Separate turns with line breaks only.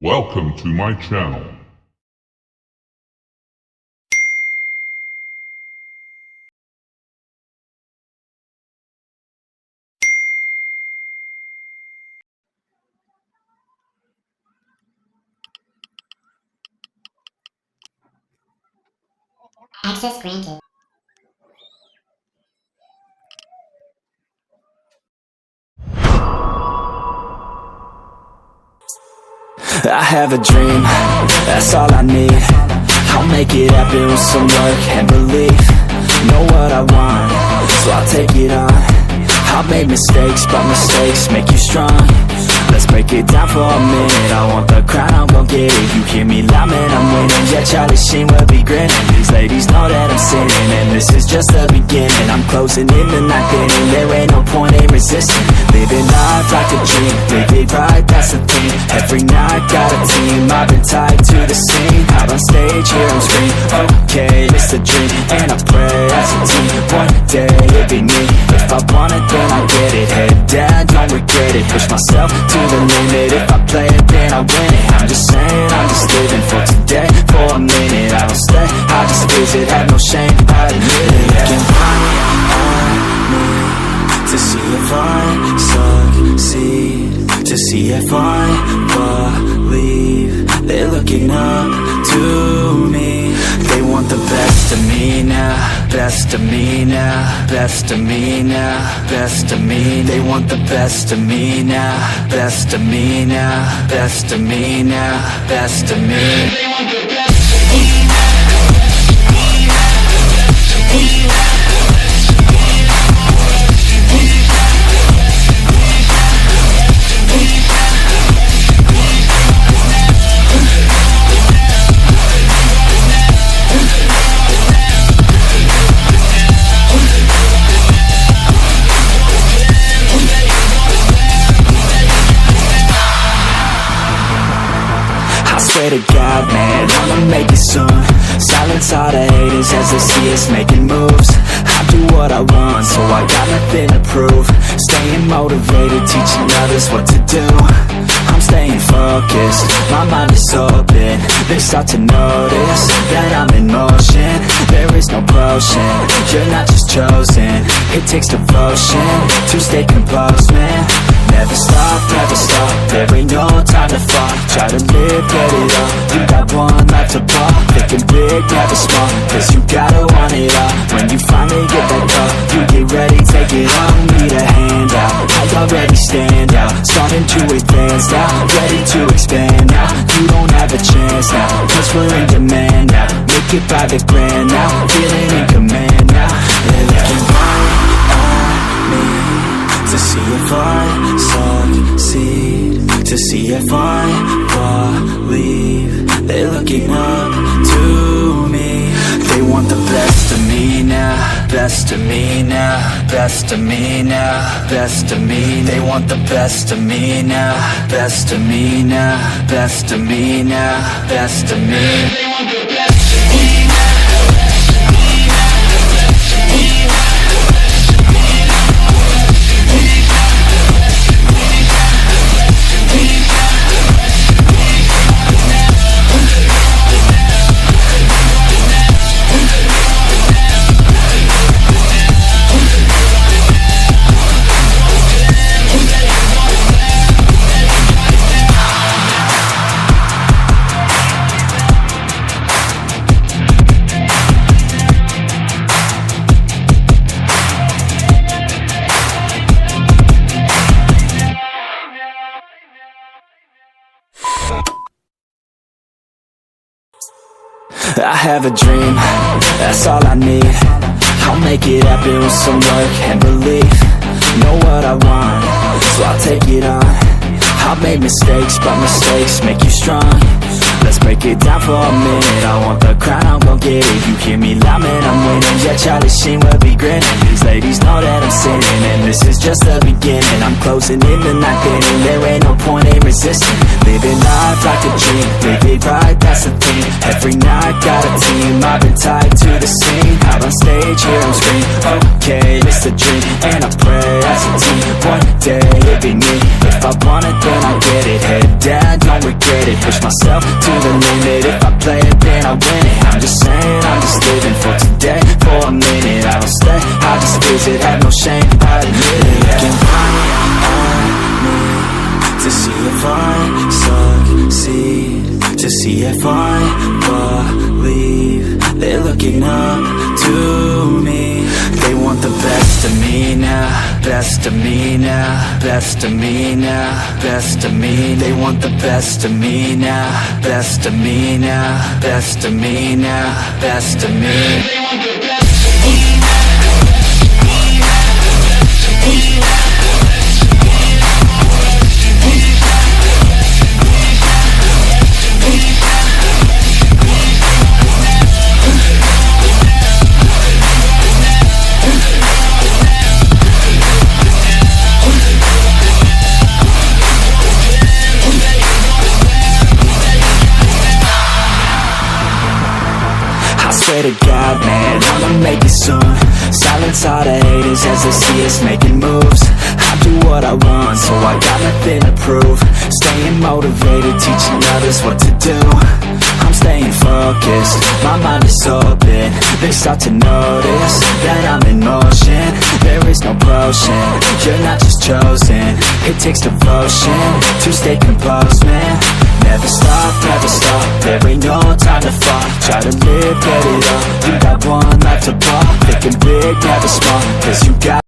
Welcome to my channel.
Access granted.
I have a dream, that's all I need. I'll make it happen with some work and belief. Know what I want, so I'll take it on. I've made mistakes, but mistakes make you strong. Let's break it down for a minute. I want the crown, I'm gon' get it. You hear me loud, man, I'm winning. Yeah, Charlie Sheen will be grinning. These ladies know that I'm sinning, and this is just the beginning. I'm closing in the ninth inning. There ain't no point in resisting. Living life like a dream, live it right, that's the thing. Every night got a team, I've been tied to the scene. Out on stage, hear them scream, okay, it's a dream. And I pray as a team, one day it'll be me. If I want it, then I get it. Head down, don't regret it. Push myself to the limit. If I play it, then I win it. I'm just saying, I'm just living for today. For a minute, I don't stay, I just visit. Have no shame, I admit it. Looking right at me to see if I succeed, to see if I believe. They're looking up to me. They want the best of me now, best of me now, best of me now, best of me. They want the best of me now, best of me now, best of me now, best of me. They want the best of me now. Swear to God, man, I'ma make it soon. Silence all the haters as they see us making moves. I do what I want, so I got nothing to prove. Staying motivated, teaching others what to do. I'm staying focused, my mind is open. They start to notice that I'm in motion. There is no potion, you're not just chosen. It takes devotion to stay composed, man. Never stop, there ain't no time to fall. Try to live, get it up, you got one life to ball. Thinking big, never small, cause you gotta want it all. When you finally get that call, you get ready, take it on. Need a hand out, I already stand out. Starting to advance now, ready to expand now. You don't have a chance now, cause we're in demand now. Make it by the grand now, feeling in command now. They're looking right at me to see if I succeed, to see if I believe. They're looking up to me. They want the best of me now, best of me now, best of me now, best of me. They want the best of me now, best of me now, best of me now, best of me. They want the best of me now. I have a dream, that's all I need. I'll make it happen with some work and belief. Know what I want, so I'll take it on. I've made mistakes, but mistakes make you strong. Let's break it down for a minute. I want the crown, I'm gon' get it. You hear me loud, man, I'm winning. Yeah, Charlie Sheen will be grinning. These ladies know that I'm sinning, and this is just the beginning. I'm closing in the ninth inning. There ain't no point in resisting. Living life like a dream, live it right, that's the thing. Every night got a team, I've been tied to the scene. Out on stage, hear them scream, okay, it's a dream. And I pray as a team, one day it'll be me. If I want it, then I get it. Head down, don't regret it. push myself to the limit. If I play it, then I win it. I'm just saying, I'm just living for today. For a minute, I don't stay, I just visit. Have no shame, I admit it. Looking right at me to see if I succeed, to see if I believe. They're looking up to me. They want the best of me now, best of me now, best of me now, best of me. They want the best of me now, best of me now, best of me now, best of me. They want the best of me now. Swear to God, man, I'ma make it soon. Silence all the haters as they see us making moves. I do what I want, so I got nothing to prove. Staying motivated, teaching others what to do. I'm staying focused, my mind is open. They start to notice that I'm in motion. There is no potion, you're not just chosen. It takes devotion to stay composed, man. Never stop, there ain't no time to fall. Try to live, get it up, you got one life to pop. Thinking big, never small, cause you got